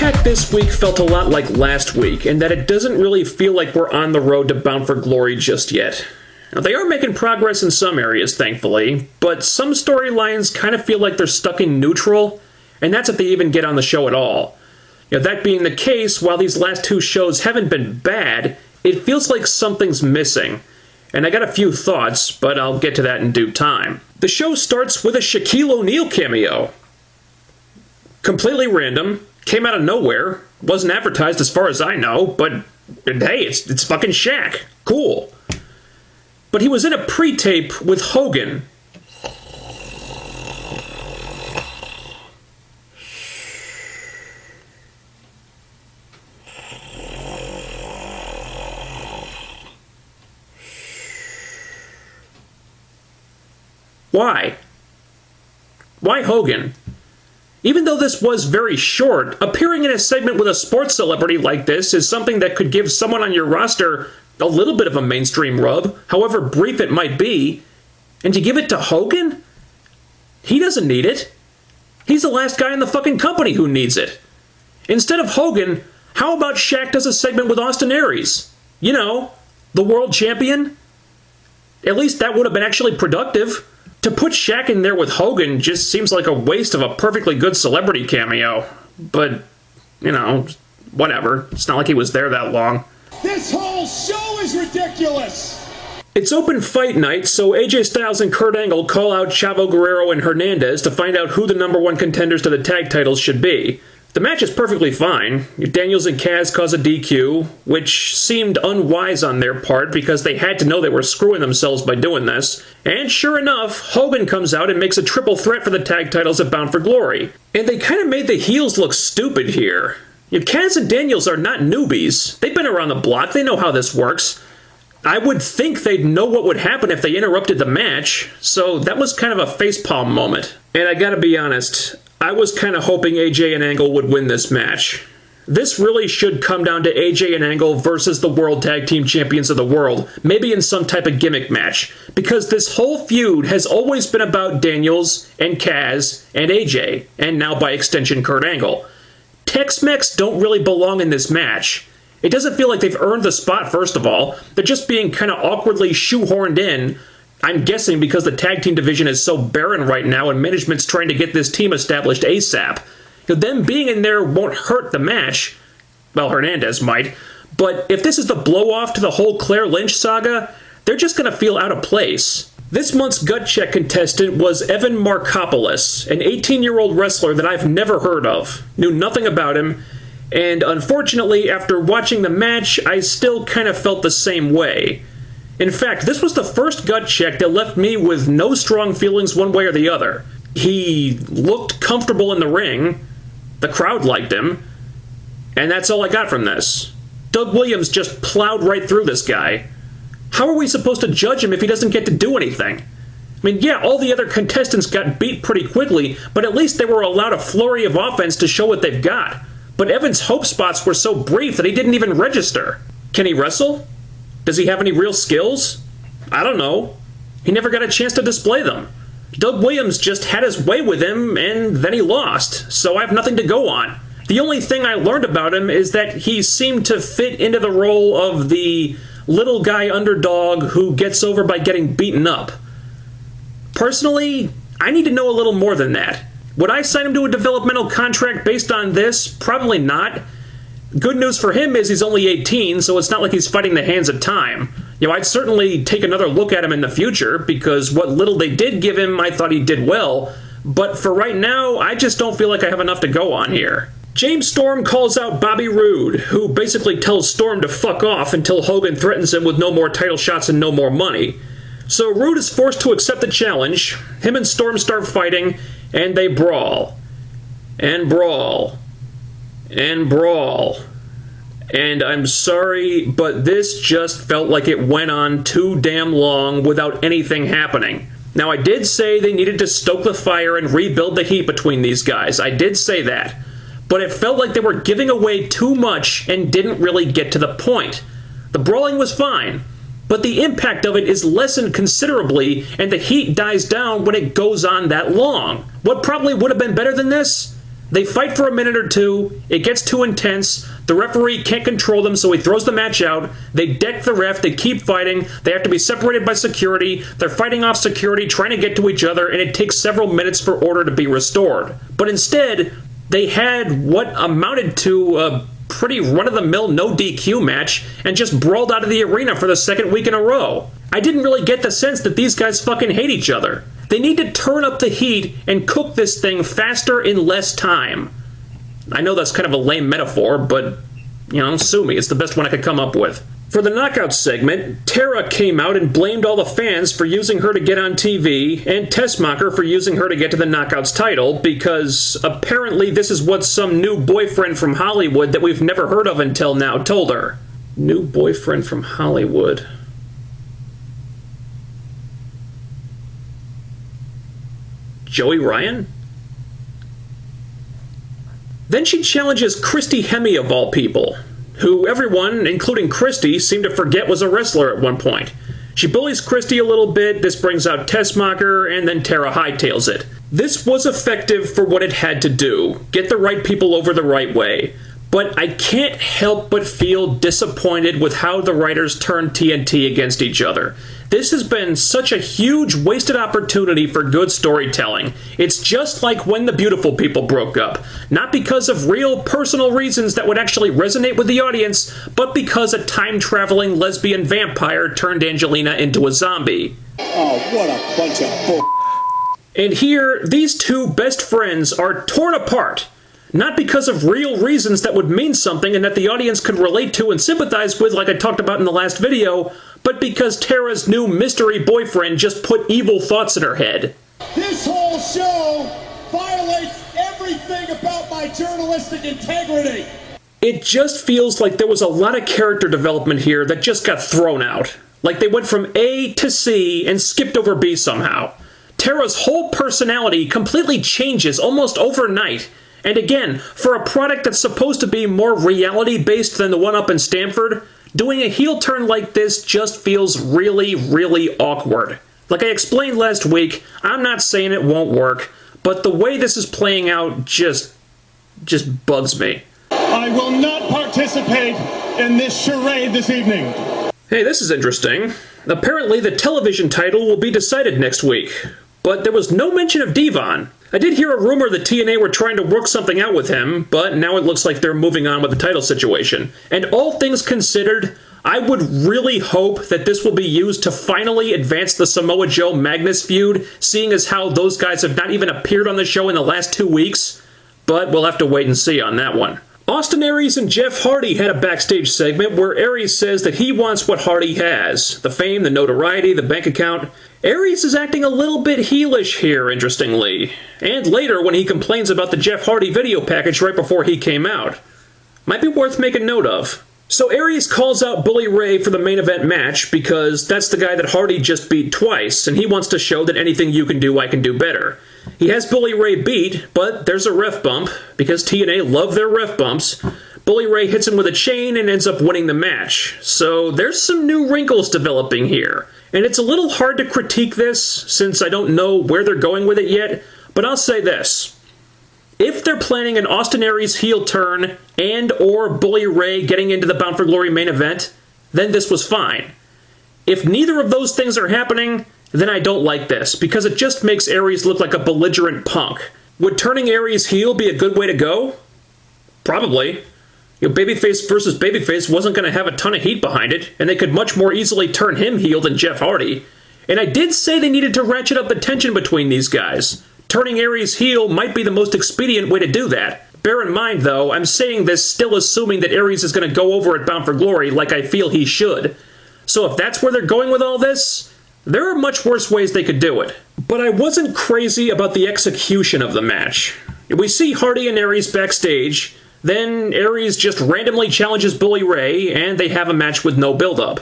iMPACT this week felt a lot like last week, in that it doesn't really feel like we're on the road to Bound for Glory just yet. Now, they are making progress in some areas, thankfully, but some storylines kind of feel like they're stuck in neutral, and that's if they even get on the show at all. That being the case, while these last two shows haven't been bad, it feels like something's missing. And I got a few thoughts, but I'll get to that in due time. The show starts with a Shaquille O'Neal cameo. Completely random, came out of nowhere, wasn't advertised as far as I know, but hey, it's fucking Shaq. Cool. But he was in a pre-tape with Hogan. Why? Why Hogan? Even though this was very short, appearing in a segment with a sports celebrity like this is something that could give someone on your roster a little bit of a mainstream rub, however brief it might be. And you give it to Hogan? He doesn't need it. He's the last guy in the fucking company who needs it. Instead of Hogan, how about Shaq does a segment with Austin Aries? You know, the world champion? At least that would have been actually productive. To put Shaq in there with Hogan just seems like a waste of a perfectly good celebrity cameo. But, whatever. It's not like he was there that long. This whole show is ridiculous! It's open fight night, so AJ Styles and Kurt Angle call out Chavo Guerrero and Hernandez to find out who the #1 contenders to the tag titles should be. The match is perfectly fine. Daniels and Kaz cause a DQ, which seemed unwise on their part because they had to know they were screwing themselves by doing this. And sure enough, Hogan comes out and makes a triple threat for the tag titles at Bound for Glory. And they kind of made the heels look stupid here. Kaz and Daniels are not newbies. They've been around the block. They know how this works. I would think they'd know what would happen if they interrupted the match, so that was kind of a facepalm moment. And I gotta be honest, I was kind of hoping AJ and Angle would win this match. This really should come down to AJ and Angle versus the World Tag Team Champions of the World, maybe in some type of gimmick match, because this whole feud has always been about Daniels and Kaz and AJ, and now by extension Kurt Angle. Tex-Mex don't really belong in this match. It doesn't feel like they've earned the spot, first of all. They're just being kind of awkwardly shoehorned in, I'm guessing because the tag team division is so barren right now and management's trying to get this team established ASAP. Them being in there won't hurt the match. Well, Hernandez might. But if this is the blow-off to the whole Claire Lynch saga, they're just going to feel out of place. This month's Gut Check contestant was Evan Markopoulos, an 18-year-old wrestler that I've never heard of. Knew nothing about him. And unfortunately, after watching the match, I still kind of felt the same way. In fact, this was the first Gut Check that left me with no strong feelings one way or the other. He looked comfortable in the ring, the crowd liked him, and that's all I got from this. Doug Williams just plowed right through this guy. How are we supposed to judge him if he doesn't get to do anything? I mean, yeah, all the other contestants got beat pretty quickly, but at least they were allowed a flurry of offense to show what they've got. But Evan's hope spots were so brief that he didn't even register. Can he wrestle? Does he have any real skills? I don't know. He never got a chance to display them. Doug Williams just had his way with him, and then he lost, so I have nothing to go on. The only thing I learned about him is that he seemed to fit into the role of the little guy underdog who gets over by getting beaten up. Personally, I need to know a little more than that. Would I sign him to a developmental contract based on this? Probably not. Good news for him is he's only 18, so it's not like he's fighting the hands of time. I'd certainly take another look at him in the future, because what little they did give him, I thought he did well. But for right now, I just don't feel like I have enough to go on here. James Storm calls out Bobby Roode, who basically tells Storm to fuck off until Hogan threatens him with no more title shots and no more money. So Roode is forced to accept the challenge. Him and Storm start fighting, and they brawl. And brawl. And brawl. And I'm sorry, but this just felt like it went on too damn long without anything happening. Now, I did say they needed to stoke the fire and rebuild the heat between these guys. I did say that. But it felt like they were giving away too much and didn't really get to the point. The brawling was fine, but the impact of it is lessened considerably, and the heat dies down when it goes on that long. What probably would have been better than this? They fight for a minute or two, it gets too intense, the referee can't control them, so he throws the match out, they deck the ref, they keep fighting, they have to be separated by security, they're fighting off security, trying to get to each other, and it takes several minutes for order to be restored. But instead, they had what amounted to a pretty run-of-the-mill no DQ match and just brawled out of the arena for the second week in a row. I didn't really get the sense that these guys fucking hate each other. They need to turn up the heat and cook this thing faster in less time. I know that's kind of a lame metaphor, but, sue me, it's the best one I could come up with. For the knockout segment, Tara came out and blamed all the fans for using her to get on TV, and Tessmacher for using her to get to the Knockouts title, because apparently this is what some new boyfriend from Hollywood that we've never heard of until now told her. New boyfriend from Hollywood. Joey Ryan? Then she challenges Christy Hemme of all people, who everyone, including Christy, seemed to forget was a wrestler at one point. She bullies Christy a little bit, this brings out Tessmacher, and then Tara hightails it. This was effective for what it had to do, get the right people over the right way. But I can't help but feel disappointed with how the writers turned TNT against each other. This has been such a huge wasted opportunity for good storytelling. It's just like when the Beautiful People broke up. Not because of real personal reasons that would actually resonate with the audience, but because a time-traveling lesbian vampire turned Angelina into a zombie. Oh, what a bunch of bull. And here, these two best friends are torn apart. Not because of real reasons that would mean something and that the audience could relate to and sympathize with like I talked about in the last video, but because Tara's new mystery boyfriend just put evil thoughts in her head. This whole show violates everything about my journalistic integrity. It just feels like there was a lot of character development here that just got thrown out. Like they went from A to C and skipped over B somehow. Tara's whole personality completely changes almost overnight. And again, for a product that's supposed to be more reality-based than the one up in Stamford, doing a heel turn like this just feels really, really awkward. Like I explained last week, I'm not saying it won't work, but the way this is playing out just bugs me. I will not participate in this charade this evening. Hey, this is interesting. Apparently the television title will be decided next week, but there was no mention of Devon. I did hear a rumor that TNA were trying to work something out with him, but now it looks like they're moving on with the title situation. And all things considered, I would really hope that this will be used to finally advance the Samoa Joe Magnus feud, seeing as how those guys have not even appeared on the show in the last 2 weeks. But we'll have to wait and see on that one. Austin Aries and Jeff Hardy had a backstage segment where Aries says that he wants what Hardy has. The fame, the notoriety, the bank account. Aries is acting a little bit heelish here, interestingly. And later when he complains about the Jeff Hardy video package right before he came out. Might be worth making note of. So Aries calls out Bully Ray for the main event match because that's the guy that Hardy just beat twice, and he wants to show that anything you can do, I can do better. He has Bully Ray beat, but there's a ref bump, because TNA love their ref bumps. Bully Ray hits him with a chain and ends up winning the match. So there's some new wrinkles developing here. And it's a little hard to critique this, since I don't know where they're going with it yet, but I'll say this. If they're planning an Austin Aries heel turn and or Bully Ray getting into the Bound for Glory main event, then this was fine. If neither of those things are happening, then I don't like this, because it just makes Aries look like a belligerent punk. Would turning Aries heel be a good way to go? Probably. Babyface versus babyface wasn't going to have a ton of heat behind it, and they could much more easily turn him heel than Jeff Hardy. And I did say they needed to ratchet up the tension between these guys. Turning Aries heel might be the most expedient way to do that. Bear in mind, though, I'm saying this still assuming that Aries is going to go over at Bound for Glory like I feel he should. So if that's where they're going with all this, there are much worse ways they could do it. But I wasn't crazy about the execution of the match. We see Hardy and Aries backstage, then Aries just randomly challenges Bully Ray, and they have a match with no build-up.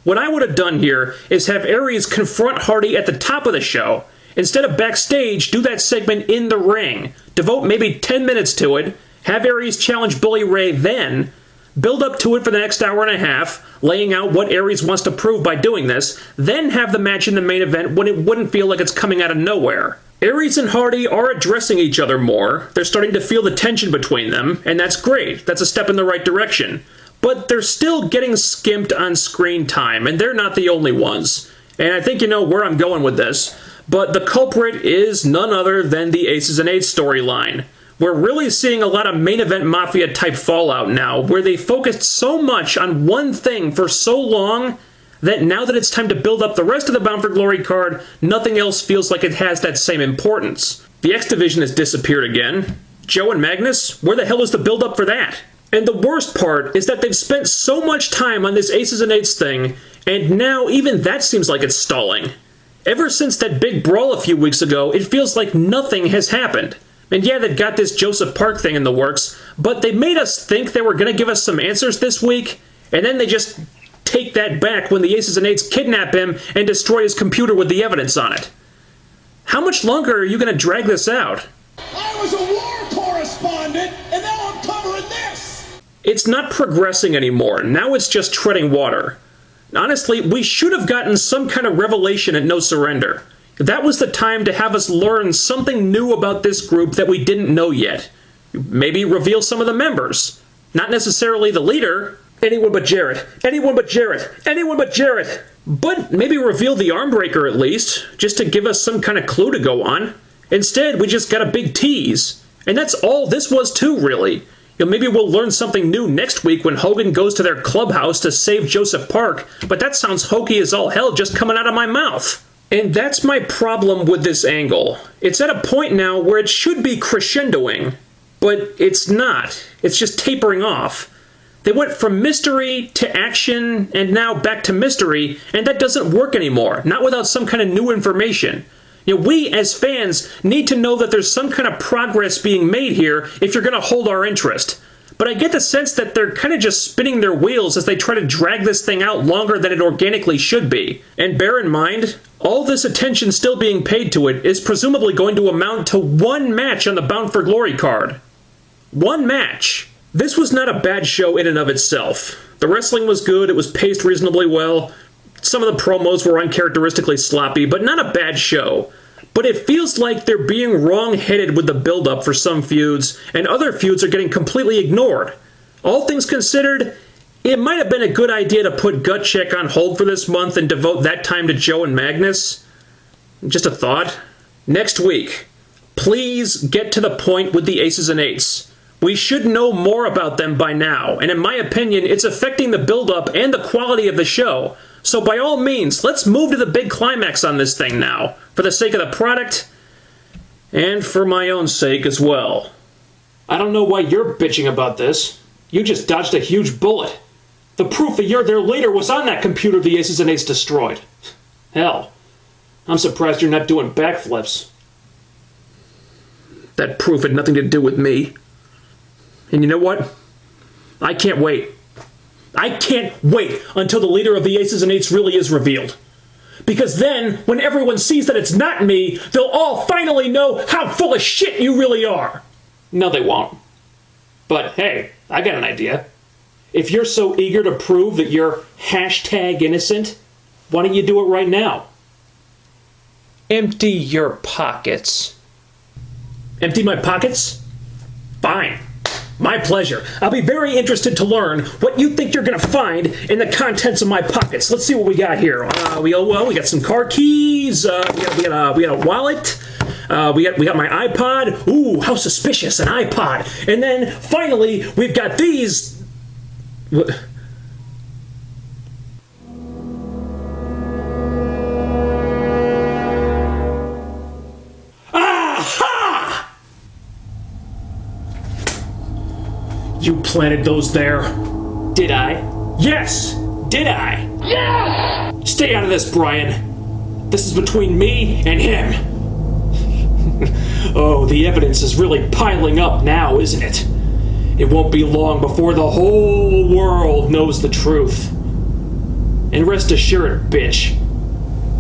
What I would have done here is have Aries confront Hardy at the top of the show. Instead of backstage, do that segment in the ring. Devote maybe 10 minutes to it, have Aries challenge Bully Ray then build up to it for the next hour and a half, laying out what Aries wants to prove by doing this, then have the match in the main event when it wouldn't feel like it's coming out of nowhere. Aries and Hardy are addressing each other more, they're starting to feel the tension between them, and that's great, that's a step in the right direction. But they're still getting skimped on screen time, and they're not the only ones. And I think you know where I'm going with this, but the culprit is none other than the Aces and Eights storyline. We're really seeing a lot of main event mafia type fallout now, where they focused so much on one thing for so long that now that it's time to build up the rest of the Bound for Glory card, nothing else feels like it has that same importance. The X Division has disappeared again. Joe and Magnus, where the hell is the build up for that? And the worst part is that they've spent so much time on this Aces and Eights thing, and now even that seems like it's stalling. Ever since that big brawl a few weeks ago, it feels like nothing has happened. And yeah, they've got this Joseph Park thing in the works, but they made us think they were going to give us some answers this week, and then they just take that back when the Aces and Eights kidnap him and destroy his computer with the evidence on it. How much longer are you going to drag this out? I was a war correspondent, and now I'm covering this! It's not progressing anymore. Now it's just treading water. Honestly, we should have gotten some kind of revelation at No Surrender. That was the time to have us learn something new about this group that we didn't know yet. Maybe reveal some of the members. Not necessarily the leader. Anyone but Jarrett. Anyone but Jarrett. Anyone but Jarrett. But maybe reveal the Armbreaker at least, just to give us some kind of clue to go on. Instead, we just got a big tease. And that's all this was too, really. Maybe we'll learn something new next week when Hogan goes to their clubhouse to save Joseph Park, but that sounds hokey as all hell just coming out of my mouth. And that's my problem with this angle. It's at a point now where it should be crescendoing, but it's not. It's just tapering off. They went from mystery to action and now back to mystery, and that doesn't work anymore, not without some kind of new information. We, as fans, need to know that there's some kind of progress being made here if you're going to hold our interest. But I get the sense that they're kind of just spinning their wheels as they try to drag this thing out longer than it organically should be. And bear in mind, all this attention still being paid to it is presumably going to amount to one match on the Bound for Glory card. One match. This was not a bad show in and of itself. The wrestling was good, it was paced reasonably well. Some of the promos were uncharacteristically sloppy, but not a bad show. But it feels like they're being wrong-headed with the build-up for some feuds, and other feuds are getting completely ignored. All things considered, it might have been a good idea to put Gut Check on hold for this month and devote that time to Joe and Magnus. Just a thought. Next week, please get to the point with the Aces and Eights. We should know more about them by now, and in my opinion, it's affecting the build-up and the quality of the show. So by all means, let's move to the big climax on this thing now, for the sake of the product, and for my own sake as well. I don't know why you're bitching about this. You just dodged a huge bullet. The proof a year there later was on that computer the Aces and Eights destroyed. Hell, I'm surprised you're not doing backflips. That proof had nothing to do with me. And you know what? I can't wait. I can't wait until the leader of the Aces and Eights really is revealed. Because then, when everyone sees that it's not me, they'll all finally know how full of shit you really are. No, they won't. But hey, I got an idea. If you're so eager to prove that you're hashtag innocent, why don't you do it right now? Empty your pockets. Empty my pockets? Fine. My pleasure. I'll be very interested to learn what you think you're going to find in the contents of my pockets. Let's see what we got here. We got some car keys. We got a wallet. We got my iPod. Ooh, how suspicious, an iPod. And then finally, we've got these. You planted those there. Did I? Yes! Did I? Yes! Stay out of this, Brian. This is between me and him. Oh, the evidence is really piling up now, isn't it? It won't be long before the whole world knows the truth. And rest assured, bitch,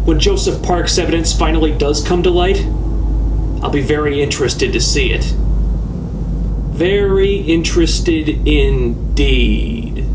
when Joseph Park's evidence finally does come to light, I'll be very interested to see it. Very interested indeed.